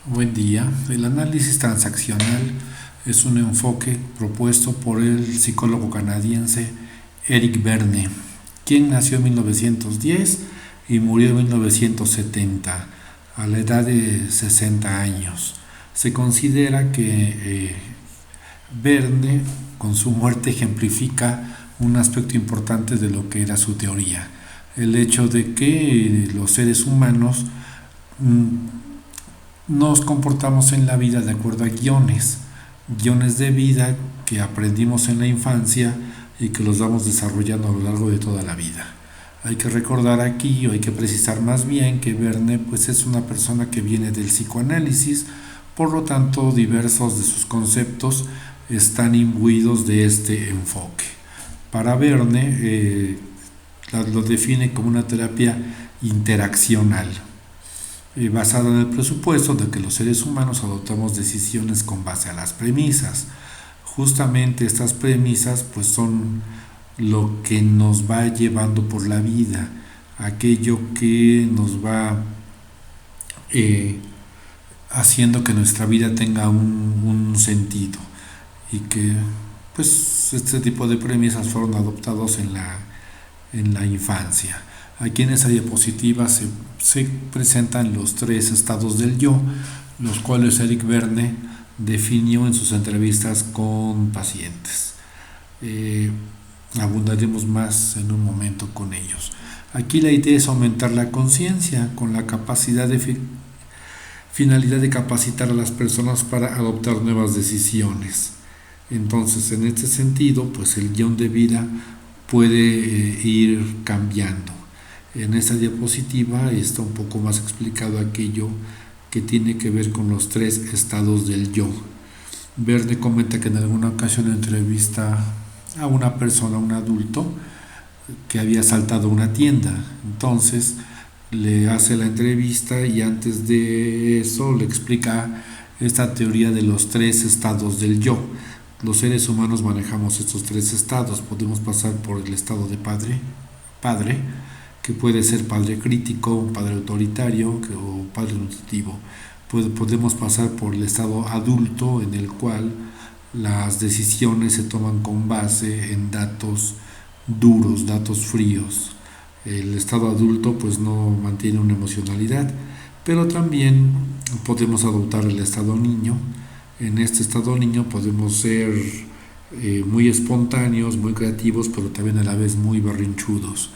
Buen día. El análisis transaccional es un enfoque propuesto por el psicólogo canadiense Eric Berne, quien nació en 1910 y murió en 1970 a la edad de 60 años. Se considera que Verne, con su muerte, ejemplifica un aspecto importante de lo que era su teoría: el hecho de que los seres humanos nos comportamos en la vida de acuerdo a guiones de vida que aprendimos en la infancia y que los vamos desarrollando a lo largo de toda la vida. Hay que recordar aquí, o hay que precisar más bien, que Verne pues es una persona que viene del psicoanálisis, por lo tanto diversos de sus conceptos están imbuidos de este enfoque. Para Verne lo define como una terapia interaccional, basada en el presupuesto de que los seres humanos adoptamos decisiones con base a las premisas. Justamente estas premisas pues son lo que nos va llevando por la vida, aquello que nos va haciendo que nuestra vida tenga un sentido, y que pues este tipo de premisas fueron adoptados en la infancia. Aquí en esa diapositiva se presentan los tres estados del yo, los cuales Eric Berne definió en sus entrevistas con pacientes. Abundaremos más en un momento con ellos. Aquí la idea es aumentar la conciencia con la capacidad de finalidad de capacitar a las personas para adoptar nuevas decisiones. Entonces, en este sentido, pues el guión de vida puede ir cambiando. En esta diapositiva está un poco más explicado aquello que tiene que ver con los tres estados del yo. Verne comenta que en alguna ocasión entrevista a una persona, a un adulto, que había asaltado una tienda. Entonces le hace la entrevista y antes de eso le explica esta teoría de los tres estados del yo. Los seres humanos manejamos estos tres estados. Podemos pasar por el estado de padre, que puede ser padre crítico, un padre autoritario o padre nutritivo. Podemos pasar por el estado adulto, en el cual las decisiones se toman con base en datos duros, datos fríos. El estado adulto pues no mantiene una emocionalidad, pero también podemos adoptar el estado niño. En este estado niño podemos ser muy espontáneos, muy creativos, pero también a la vez muy berrinchudos.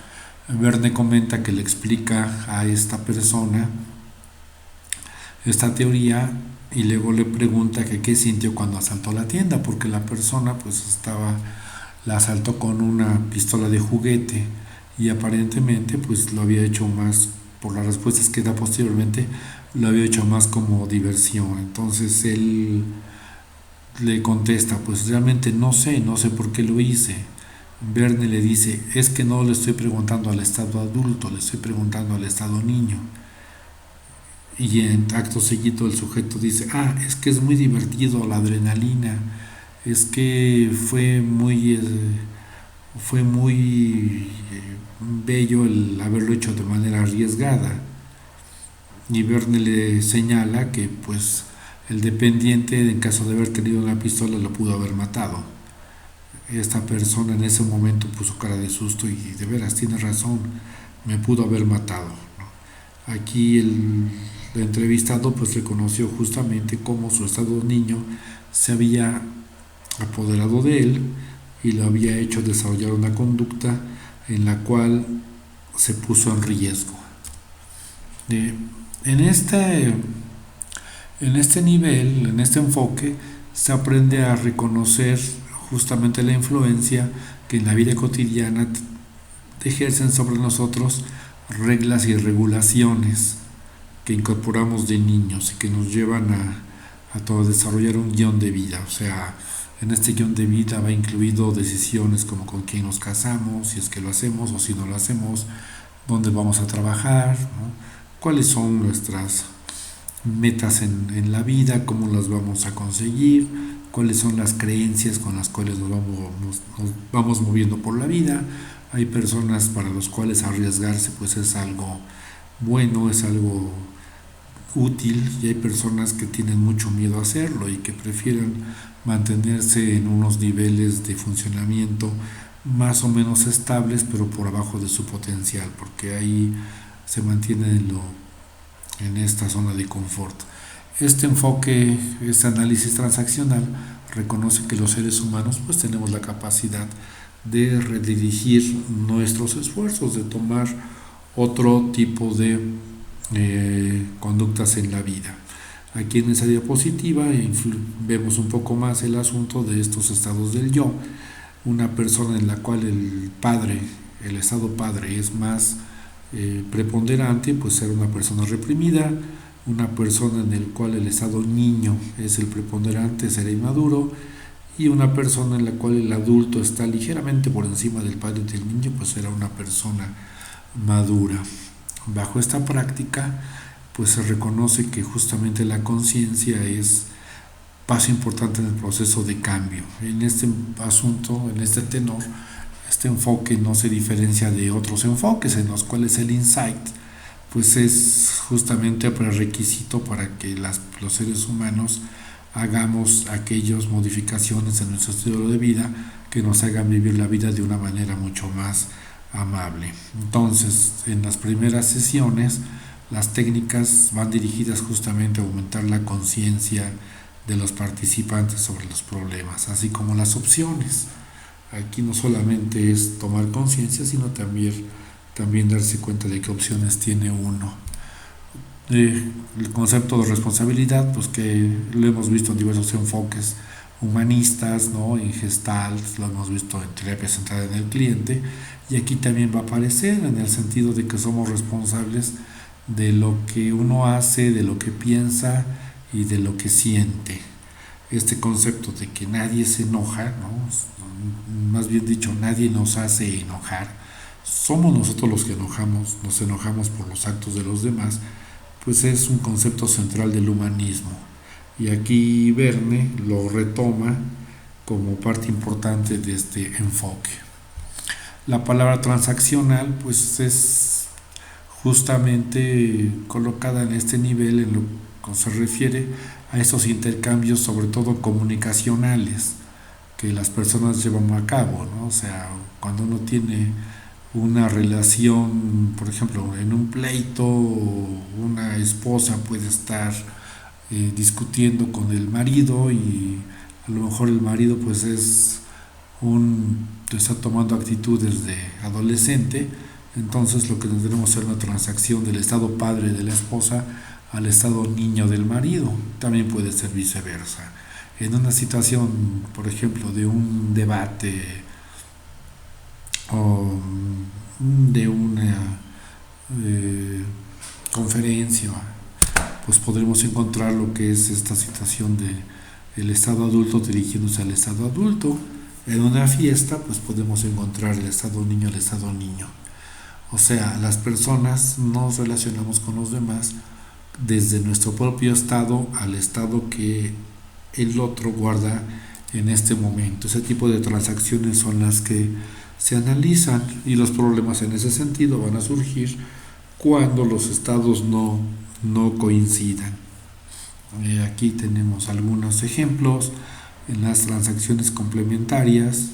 Verne comenta que le explica a esta persona esta teoría y luego le pregunta que qué sintió cuando asaltó la tienda, porque la persona pues la asaltó con una pistola de juguete y aparentemente pues lo había hecho más, por las respuestas que da posteriormente, lo había hecho más como diversión. Entonces él le contesta, pues realmente no sé por qué lo hice. Verne le dice, es que no le estoy preguntando al estado adulto, le estoy preguntando al estado niño. Y en acto seguido el sujeto dice, es que es muy divertido la adrenalina, es que fue muy bello el haberlo hecho de manera arriesgada. Y Verne le señala que pues el dependiente, en caso de haber tenido una pistola, lo pudo haber matado. Esta persona en ese momento puso cara de susto y de veras tiene razón, me pudo haber matado, ¿no? Aquí el entrevistado pues reconoció justamente cómo su estado niño se había apoderado de él y lo había hecho desarrollar una conducta en la cual se puso en riesgo. En este nivel, en este enfoque, se aprende a reconocer justamente la influencia que en la vida cotidiana ejercen sobre nosotros reglas y regulaciones que incorporamos de niños y que nos llevan a todo desarrollar un guión de vida. O sea, en este guión de vida va incluido decisiones como con quién nos casamos, si es que lo hacemos o si no lo hacemos, dónde vamos a trabajar, ¿no? Cuáles son nuestras metas en la vida, cómo las vamos a conseguir, cuáles son las creencias con las cuales nos vamos moviendo por la vida. Hay personas para las cuales arriesgarse pues es algo bueno, es algo útil y hay personas que tienen mucho miedo a hacerlo y que prefieren mantenerse en unos niveles de funcionamiento más o menos estables, pero por abajo de su potencial, porque ahí se mantiene en esta zona de confort. Este enfoque, este análisis transaccional, reconoce que los seres humanos pues tenemos la capacidad de redirigir nuestros esfuerzos, de tomar otro tipo de conductas en la vida. Aquí en esa diapositiva vemos un poco más el asunto de estos estados del yo. Una persona en la cual el estado padre es más preponderante, pues ser una persona reprimida. Una persona en el cual el estado niño es el preponderante, será inmaduro. Y una persona en la cual el adulto está ligeramente por encima del padre y del niño, pues será una persona madura. Bajo esta práctica, pues se reconoce que justamente la conciencia es paso importante en el proceso de cambio. En este asunto, en este tenor, este enfoque no se diferencia de otros enfoques en los cuales el insight pues es justamente prerequisito para que los seres humanos hagamos aquellas modificaciones en nuestro estilo de vida que nos hagan vivir la vida de una manera mucho más amable. Entonces, en las primeras sesiones, las técnicas van dirigidas justamente a aumentar la conciencia de los participantes sobre los problemas, así como las opciones. Aquí no solamente es tomar conciencia, sino también darse cuenta de qué opciones tiene uno. El concepto de responsabilidad, pues que lo hemos visto en diversos enfoques humanistas, ¿no? En Gestalt, lo hemos visto en terapia centrada en el cliente, y aquí también va a aparecer en el sentido de que somos responsables de lo que uno hace, de lo que piensa y de lo que siente. Este concepto de que nadie se enoja, ¿no? Más bien dicho, nadie nos hace enojar, somos nosotros los que nos enojamos por los actos de los demás, pues es un concepto central del humanismo. Y aquí Verne lo retoma como parte importante de este enfoque. La palabra transaccional pues es justamente colocada en este nivel en lo que se refiere a estos intercambios, sobre todo comunicacionales, que las personas llevan a cabo, ¿no? O sea, cuando uno tiene una relación, por ejemplo, en un pleito, una esposa puede estar discutiendo con el marido y a lo mejor el marido pues está tomando actitudes de adolescente. Entonces lo que tendremos es una transacción del estado padre de la esposa al estado niño del marido. También puede ser viceversa. En una situación, por ejemplo, de un debate o de una conferencia, pues podremos encontrar lo que es esta situación de el estado adulto dirigiéndose al estado adulto. En una fiesta, pues podemos encontrar el estado niño al estado niño. O sea, las personas nos relacionamos con los demás desde nuestro propio estado al estado que el otro guarda en este momento. Ese tipo de transacciones son las que se analizan y los problemas en ese sentido van a surgir cuando los estados no coincidan. Aquí tenemos algunos ejemplos en las transacciones complementarias,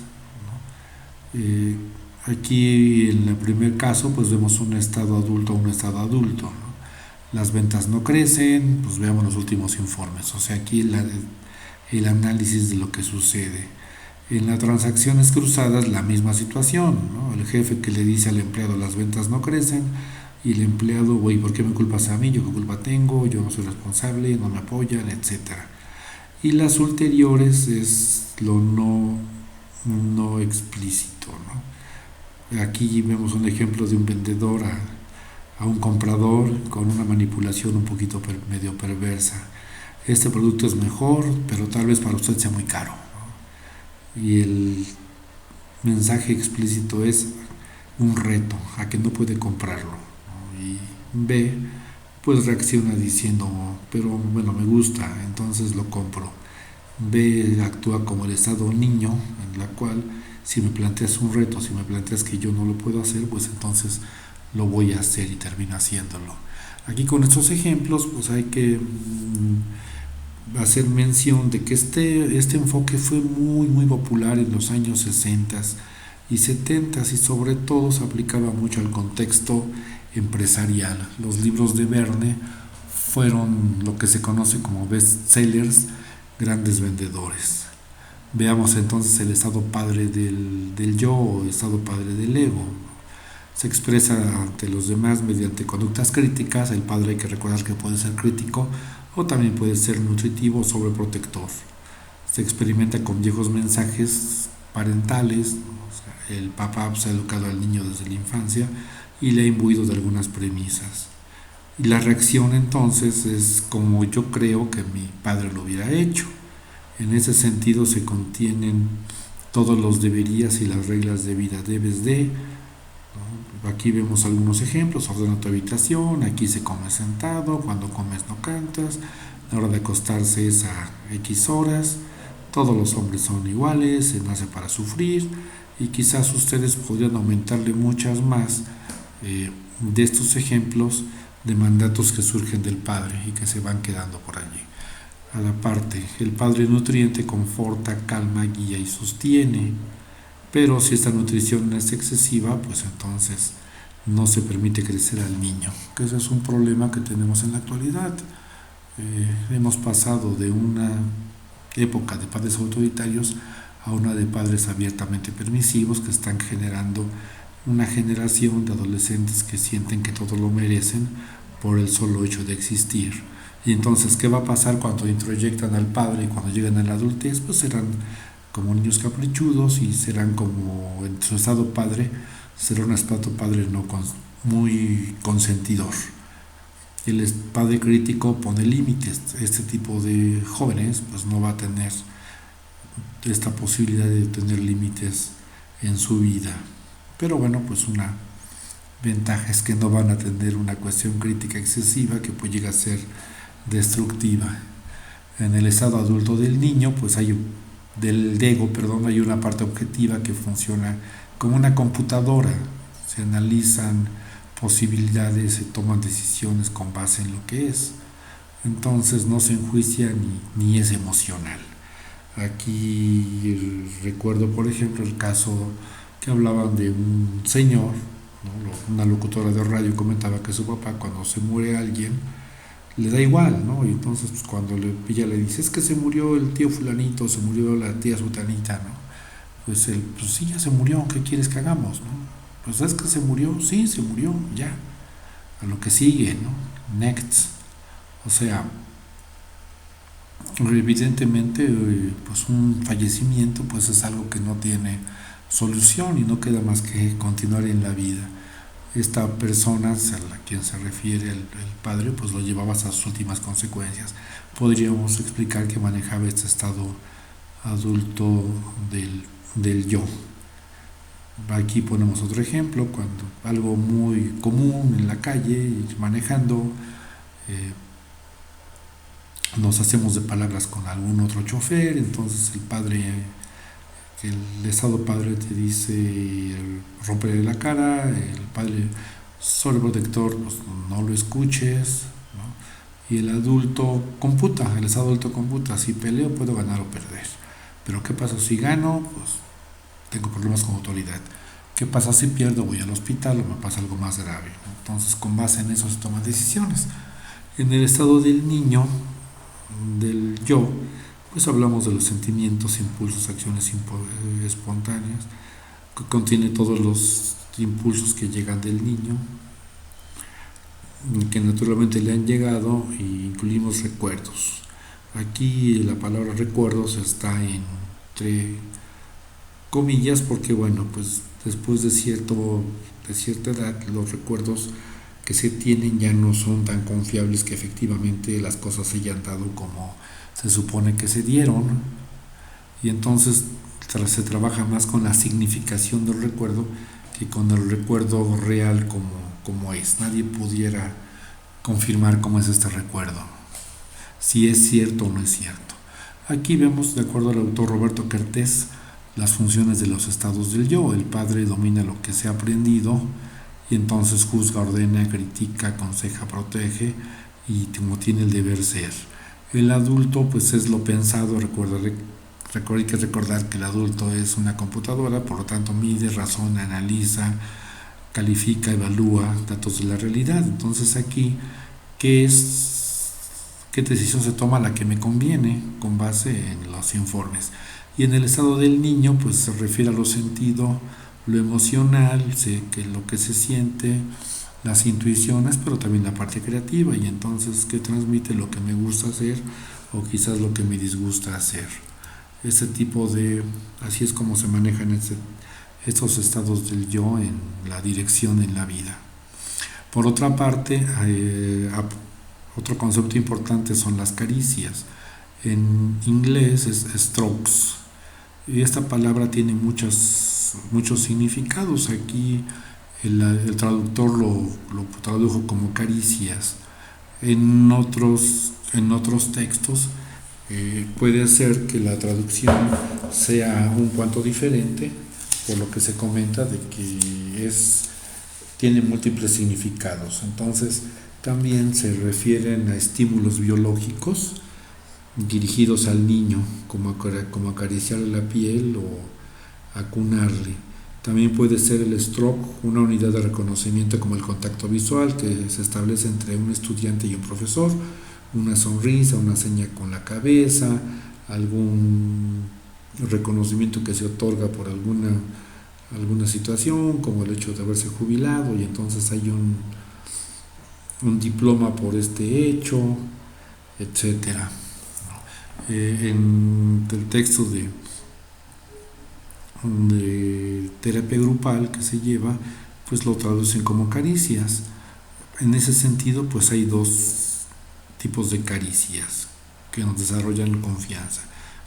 ¿no? Aquí en el primer caso pues vemos un estado adulto, ¿no? Las ventas no crecen, pues veamos los últimos informes. O sea, aquí el análisis de lo que sucede. En las transacciones cruzadas la misma situación, ¿no? El jefe que le dice al empleado las ventas no crecen y el empleado, güey, ¿por qué me culpas a mí? ¿Yo qué culpa tengo? Yo no soy responsable, no me apoyan, etcétera. Y las ulteriores es lo no explícito, ¿no? Aquí vemos un ejemplo de un vendedor a un comprador con una manipulación un poquito medio perversa. Este producto es mejor, pero tal vez para usted sea muy caro, ¿no? Y el mensaje explícito es un reto a que no puede comprarlo, ¿no? Y B pues reacciona diciendo, pero bueno, me gusta, entonces lo compro. B actúa como el estado niño, en la cual si me planteas un reto, si me planteas que yo no lo puedo hacer, pues entonces lo voy a hacer y termino haciéndolo. Aquí con estos ejemplos pues hay que hacer mención de que este enfoque fue muy popular en los años 60 y 70 y sobre todo se aplicaba mucho al contexto empresarial. Los libros de Verne fueron lo que se conoce como bestsellers, grandes vendedores. Veamos entonces el estado padre del yo o estado padre del ego. Se expresa ante los demás mediante conductas críticas. El padre, hay que recordar que puede ser crítico o también puede ser nutritivo o sobreprotector. Se experimenta con viejos mensajes parentales. O sea, el papá se ha educado al niño desde la infancia y le ha imbuido de algunas premisas. Y la reacción entonces es como yo creo que mi padre lo hubiera hecho. En ese sentido se contienen todos los deberías y las reglas de vida. Debes de, ¿no? Aquí vemos algunos ejemplos: ordena tu habitación, aquí se come sentado, cuando comes no cantas, la hora de acostarse es a X horas, todos los hombres son iguales, se nace para sufrir, y quizás ustedes podrían aumentarle muchas más de estos ejemplos de mandatos que surgen del padre y que se van quedando por allí. A la parte, el padre nutriente conforta, calma, guía y sostiene, pero si esta nutrición es excesiva, pues entonces no se permite crecer al niño, que ese es un problema que tenemos en la actualidad. Hemos pasado de una época de padres autoritarios a una de padres abiertamente permisivos que están generando una generación de adolescentes que sienten que todo lo merecen por el solo hecho de existir. Y entonces, ¿qué va a pasar cuando introyectan al padre y cuando llegan a la adultez? Pues serán como niños caprichudos y serán como en su estado padre, será un estado padre no muy consentidor. El padre crítico pone límites. Este tipo de jóvenes pues no va a tener esta posibilidad de tener límites en su vida. Pero bueno, pues una ventaja es que no van a tener una cuestión crítica excesiva que pues llega a ser destructiva. En el estado adulto del niño, pues hay hay una parte objetiva que funciona como una computadora. Se analizan posibilidades, se toman decisiones con base en lo que es. Entonces no se enjuicia ni es emocional. Aquí recuerdo, por ejemplo, el caso que hablaban de un señor, ¿no? Una locutora de radio comentaba que su papá, cuando se muere alguien, le da igual, ¿no? Y entonces pues, cuando ella le dice, es que se murió el tío fulanito, se murió la tía sutanita, ¿no? Pues él, pues sí, ya se murió, ¿qué quieres que hagamos, no? Pues es que se murió, sí, se murió, ya. A lo que sigue, ¿no? Next. O sea, evidentemente, pues un fallecimiento, pues es algo que no tiene solución y no queda más que continuar en la vida. Esta persona a la quien se refiere el padre, pues lo llevaba hasta sus últimas consecuencias. Podríamos explicar que manejaba este estado adulto del yo. Aquí ponemos otro ejemplo, cuando algo muy común en la calle, manejando, nos hacemos de palabras con algún otro chofer, entonces el padre, el estado padre te dice romperle la cara, el padre sobreprotector, pues no lo escuches, ¿no? Y el adulto computa, el estado adulto computa, si peleo puedo ganar o perder, pero ¿qué pasa si gano? Pues tengo problemas con autoridad. ¿Qué pasa si pierdo? Voy al hospital o me pasa algo más grave. Entonces, con base en eso se toman decisiones. En el estado del niño, del yo, pues hablamos de los sentimientos, impulsos, acciones espontáneas, que contiene todos los impulsos que llegan del niño, que naturalmente le han llegado, e incluimos recuerdos. Aquí la palabra recuerdos está entre comillas porque bueno, pues después de cierta edad los recuerdos que se tienen ya no son tan confiables que efectivamente las cosas se hayan dado como se supone que se dieron, y entonces se trabaja más con la significación del recuerdo que con el recuerdo real como es. Nadie pudiera confirmar cómo es este recuerdo, si es cierto o no es cierto. Aquí vemos, de acuerdo al autor Roberto Kertész, las funciones de los estados del yo. El padre domina lo que se ha aprendido y entonces juzga, ordena, critica, aconseja, protege y como tiene el deber ser. El adulto pues es lo pensado, hay que recordar que el adulto es una computadora, por lo tanto mide, razona, analiza, califica, evalúa datos de la realidad. Entonces aquí, ¿qué es, qué decisión se toma? La que me conviene con base en los informes. Y en el estado del niño pues se refiere a lo sentido, lo emocional, que lo que se siente, las intuiciones, pero también la parte creativa, y entonces qué transmite lo que me gusta hacer o quizás lo que me disgusta hacer. Ese tipo de, así es como se manejan estos estados del yo en la dirección en la vida. Por otra parte, otro concepto importante son las caricias. En inglés es strokes, y esta palabra tiene muchos significados. Aquí el traductor lo tradujo como caricias. En otros textos puede ser que la traducción sea un cuanto diferente, por lo que se comenta de que tiene múltiples significados. Entonces también se refieren a estímulos biológicos dirigidos al niño, como acariciarle la piel o acunarle. También puede ser el stroke, una unidad de reconocimiento como el contacto visual que se establece entre un estudiante y un profesor, una sonrisa, una seña con la cabeza, algún reconocimiento que se otorga por alguna situación, como el hecho de haberse jubilado, y entonces hay un diploma por este hecho, etcétera. En el texto de terapia grupal que se lleva, pues lo traducen como caricias. En ese sentido, pues hay dos tipos de caricias que nos desarrollan confianza.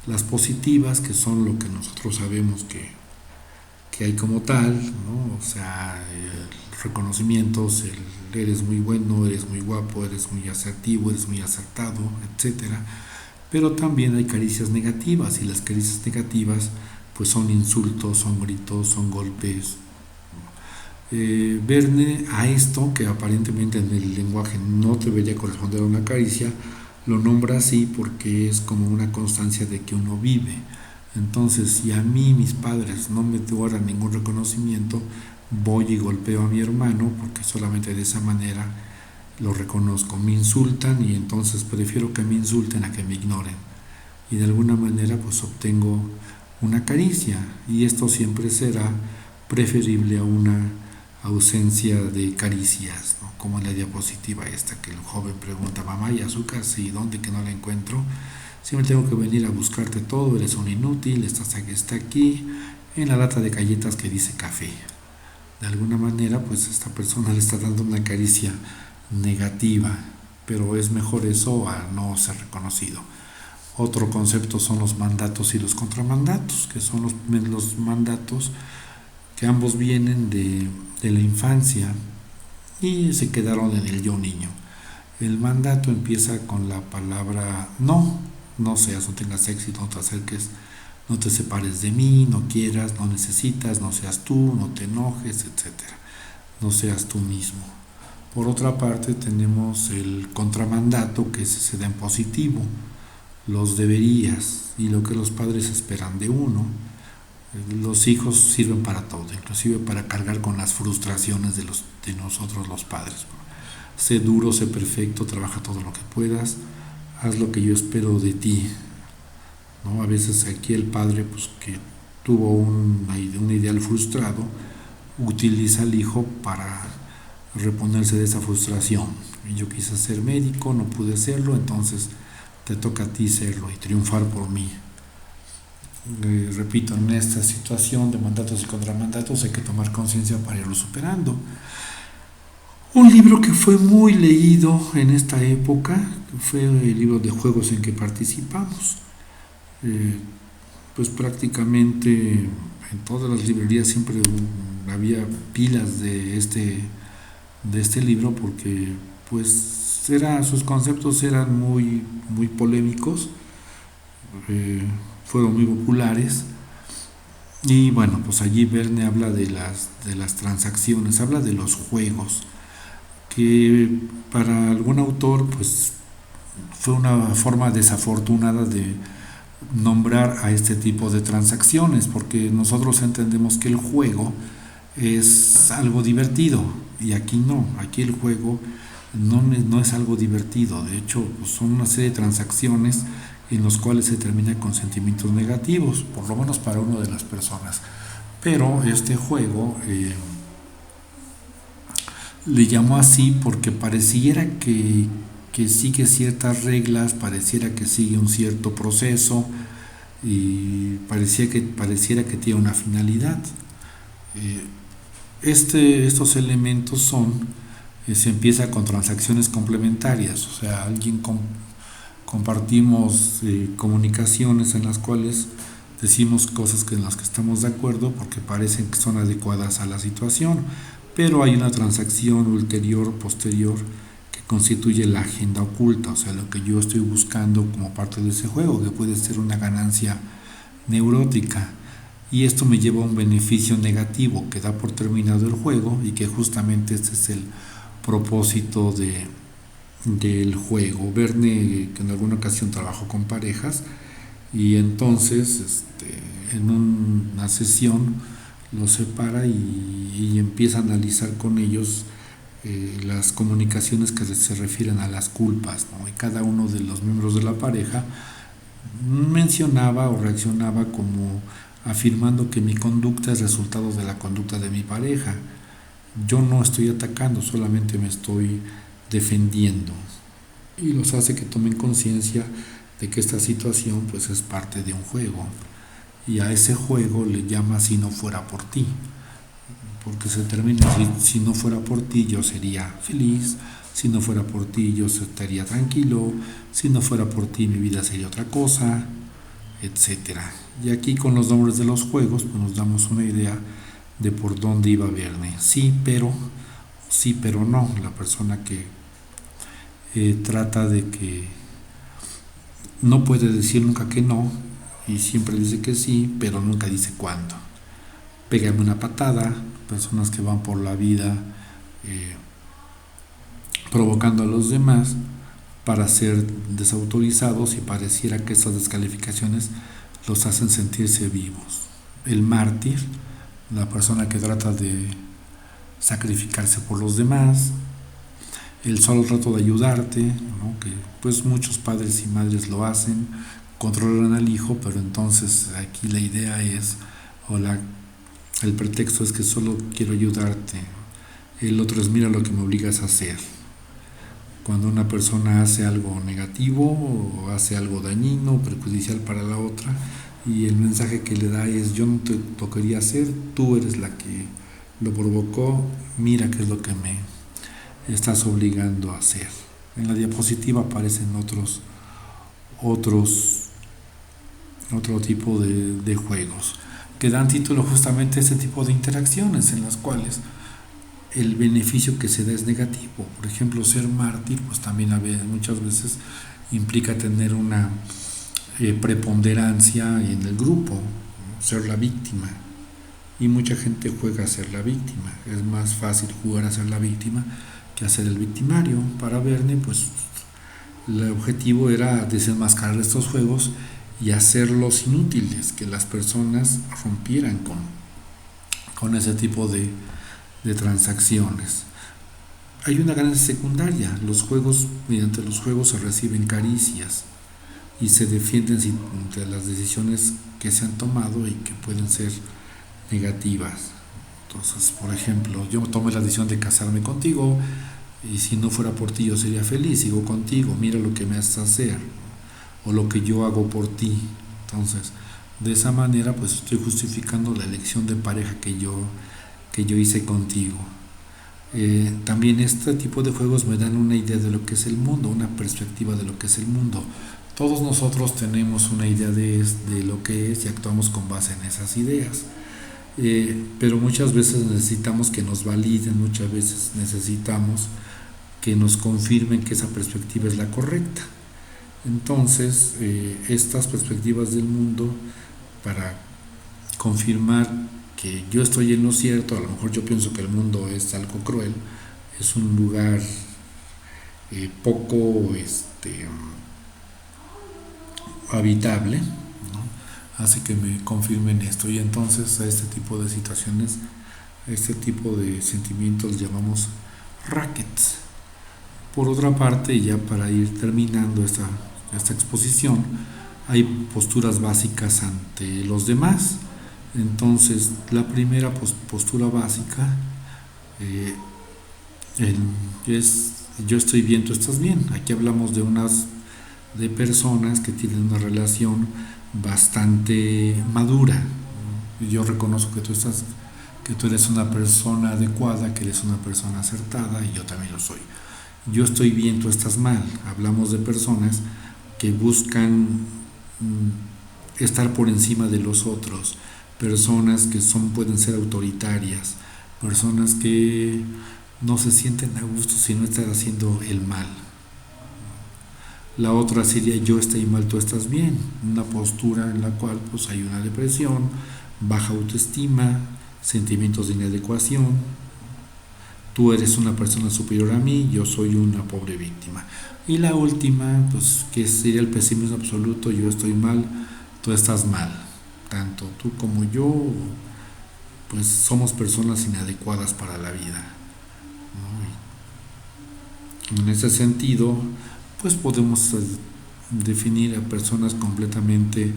Las positivas, que son lo que nosotros sabemos que hay como tal, ¿no? O sea, el reconocimientos, eres muy bueno, eres muy guapo, eres muy asertivo, eres muy acertado, etcétera. Pero también hay caricias negativas, y las caricias negativas pues son insultos, son gritos, son golpes. Verne a esto, que aparentemente en el lenguaje no debería corresponder a una caricia, lo nombra así porque es como una constancia de que uno vive. Entonces, si a mí mis padres no me otorgan ningún reconocimiento, voy y golpeo a mi hermano, porque solamente de esa manera lo reconozco. Me insultan y entonces prefiero que me insulten a que me ignoren, y de alguna manera pues obtengo una caricia, y esto siempre será preferible a una ausencia de caricias, ¿no? Como en la diapositiva esta, que el joven pregunta: mamá, ¿y azúcar? Sí, ¿dónde, que no la encuentro? Siempre tengo que venir a buscarte todo, eres un inútil, está aquí en la lata de galletas que dice café. De alguna manera pues esta persona le está dando una caricia negativa, pero es mejor eso a no ser reconocido. Otro concepto son los mandatos y los contramandatos, que son los mandatos que ambos vienen de la infancia y se quedaron en el yo niño. El mandato empieza con la palabra no seas, no tengas éxito, no te acerques, no te separes de mí, no quieras, no necesitas, no seas tú, no te enojes, etcétera. No seas tú mismo. Por otra parte tenemos el contramandato, que se da en positivo, los deberías y lo que los padres esperan de uno. Los hijos sirven para todo, inclusive para cargar con las frustraciones de nosotros los padres. Sé duro, sé perfecto, trabaja todo lo que puedas, haz lo que yo espero de ti, ¿no? A veces aquí el padre, pues que tuvo un ideal frustrado, utiliza al hijo para reponerse de esa frustración. Yo quise ser médico, no pude serlo, entonces te toca a ti serlo y triunfar por mí. Repito, en esta situación de mandatos y contramandatos hay que tomar conciencia para irlo superando. Un libro que fue muy leído en esta época fue el libro de juegos en que participamos. Pues prácticamente en todas las librerías siempre había pilas de este libro, porque pues sus conceptos eran muy polémicos, fueron muy populares, Y bueno, pues allí Verne habla de las transacciones, habla de los juegos, que para algún autor pues fue una forma desafortunada de nombrar a este tipo de transacciones, porque nosotros entendemos que el juego es algo divertido y aquí no, aquí el juego no es algo divertido, de hecho pues son una serie de transacciones en los cuales se termina con sentimientos negativos, por lo menos para una de las personas. Pero este juego le llamó así porque pareciera que sigue ciertas reglas, pareciera que sigue un cierto proceso y pareciera que tiene una finalidad. Eh, estos elementos se empieza con transacciones complementarias, o sea, compartimos comunicaciones en las cuales decimos cosas en las que estamos de acuerdo porque parecen que son adecuadas a la situación, pero hay una transacción ulterior, posterior, que constituye la agenda oculta, o sea, lo que yo estoy buscando como parte de ese juego, que puede ser una ganancia neurótica. Y esto me lleva a un beneficio negativo que da por terminado el juego y que justamente este es el propósito del juego. Verne, que en alguna ocasión trabajó con parejas, y entonces en una sesión los separa y empieza a analizar con ellos las comunicaciones que se refieren a las culpas, ¿no? Y cada uno de los miembros de la pareja mencionaba o reaccionaba como afirmando que mi conducta es resultado de la conducta de mi pareja. Yo no estoy atacando, solamente me estoy defendiendo. Y los hace que tomen conciencia de que esta situación pues es parte de un juego. Y a ese juego le llama si no fuera por ti. Porque se termina, si no fuera por ti yo sería feliz, si no fuera por ti yo estaría tranquilo, si no fuera por ti mi vida sería otra cosa, etcétera. Y aquí con los nombres de los juegos pues nos damos una idea de por dónde iba Verne. Sí, pero no. La persona que trata de que no puede decir nunca que no y siempre dice que sí, pero nunca dice cuándo. Pégame una patada, personas que van por la vida provocando a los demás para ser desautorizados y pareciera que esas descalificaciones los hacen sentirse vivos. El mártir, la persona que trata de sacrificarse por los demás, el solo trato de ayudarte, ¿no? Que pues muchos padres y madres lo hacen, controlan al hijo, pero entonces aquí la idea es, el pretexto es que solo quiero ayudarte, el otro es mira lo que me obligas a hacer. Cuando una persona hace algo negativo o hace algo dañino, perjudicial para la otra, y el mensaje que le da es yo no te lo quería hacer, tú eres la que lo provocó, mira qué es lo que me estás obligando a hacer. En la diapositiva aparecen otro tipo de juegos que dan título justamente a este tipo de interacciones en las cuales el beneficio que se da es negativo. Por ejemplo, ser mártir pues también muchas veces implica tener una preponderancia en el grupo, ¿no? Ser la víctima, y mucha gente juega a ser la víctima. Es más fácil jugar a ser la víctima que a ser el victimario. Para Verne pues el objetivo era desenmascarar estos juegos y hacerlos inútiles, que las personas rompieran con ese tipo de transacciones. Hay una ganancia secundaria. Mediante los juegos se reciben caricias y se defienden entre las decisiones que se han tomado y que pueden ser negativas. Entonces, por ejemplo, yo tomé la decisión de casarme contigo y si no fuera por ti yo sería feliz, sigo contigo, mira lo que me haces hacer o lo que yo hago por ti. Entonces, de esa manera pues estoy justificando la elección de pareja que yo hice contigo. También este tipo de juegos me dan una idea de lo que es el mundo, una perspectiva de lo que es el mundo. Todos nosotros tenemos una idea de lo que es y actuamos con base en esas ideas. Pero muchas veces necesitamos que nos validen, muchas veces necesitamos que nos confirmen que esa perspectiva es la correcta. Entonces, estas perspectivas del mundo, para confirmar que yo estoy en lo cierto. A lo mejor yo pienso que el mundo es algo cruel, es un lugar poco habitable, ¿no? Hace que me confirmen esto, y entonces a este tipo de situaciones, a este tipo de sentimientos llamamos rackets. Por otra parte, ya para ir terminando esta exposición, hay posturas básicas ante los demás. Entonces, la primera postura básica es yo estoy bien, tú estás bien. Aquí hablamos de personas que tienen una relación bastante madura. Yo reconozco que tú eres una persona adecuada, que eres una persona acertada, y yo también lo soy. Yo estoy bien, tú estás mal. Hablamos de personas que buscan estar por encima de los otros, personas que pueden ser autoritarias, personas que no se sienten a gusto si no están haciendo el mal. La otra sería yo estoy mal, tú estás bien, una postura en la cual pues hay una depresión, baja autoestima, sentimientos de inadecuación. Tú eres una persona superior a mí, yo soy una pobre víctima. Y la última, pues que sería el pesimismo absoluto, yo estoy mal, tú estás mal. Tanto tú como yo, pues somos personas inadecuadas para la vida, ¿no? En ese sentido, pues podemos definir a personas completamente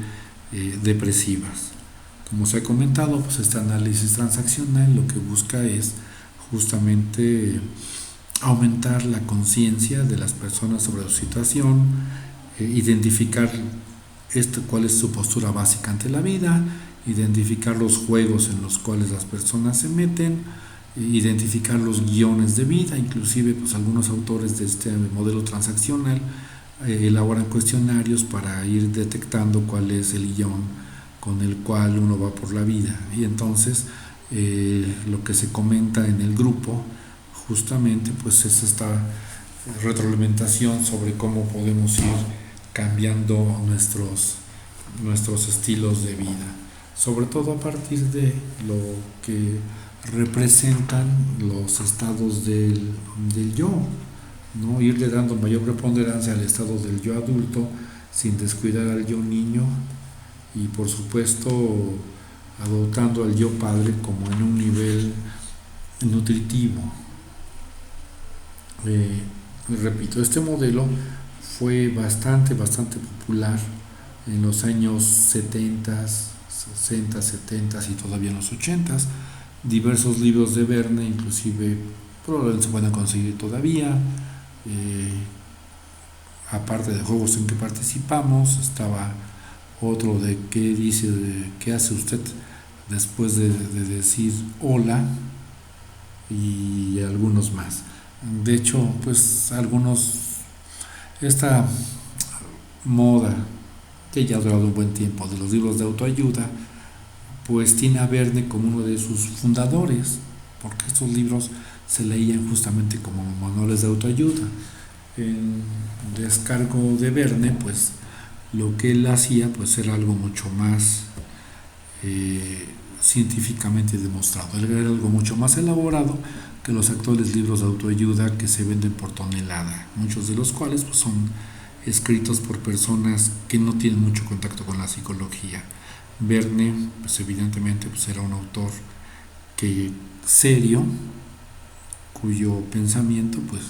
depresivas. Como se ha comentado, pues este análisis transaccional lo que busca es justamente aumentar la conciencia de las personas sobre su situación, identificar cuál es su postura básica ante la vida, identificar los juegos en los cuales las personas se meten, identificar los guiones de vida. Inclusive pues algunos autores de este modelo transaccional elaboran cuestionarios para ir detectando cuál es el guión con el cual uno va por la vida. Y entonces lo que se comenta en el grupo justamente pues es esta retroalimentación sobre cómo podemos ir cambiando nuestros estilos de vida, sobre todo a partir de lo que representan los estados del yo, ¿no? Irle dando mayor preponderancia al estado del yo adulto sin descuidar al yo niño, y por supuesto adoptando al yo padre como en un nivel nutritivo. Repito, este modelo fue bastante popular en los años 70, 60, 70 y todavía en los 80. Diversos libros de Verne, inclusive probablemente se pueden conseguir todavía. Aparte de juegos en que participamos, estaba otro de qué hace usted después de decir hola, y algunos más. De hecho, pues esta moda que ya ha durado un buen tiempo de los libros de autoayuda, pues tiene a Verne como uno de sus fundadores, porque estos libros se leían justamente como manuales de autoayuda. En descargo de Verne, pues lo que él hacía pues era algo mucho más científicamente demostrado. Él era algo mucho más elaborado que los actuales libros de autoayuda que se venden por tonelada, muchos de los cuales pues son escritos por personas que no tienen mucho contacto con la psicología. Verne, pues evidentemente pues era un autor serio, cuyo pensamiento pues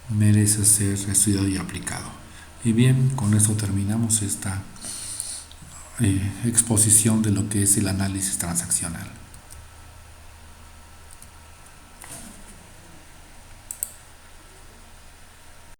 merece ser estudiado y aplicado. Y bien, con esto terminamos esta exposición de lo que es el análisis transaccional.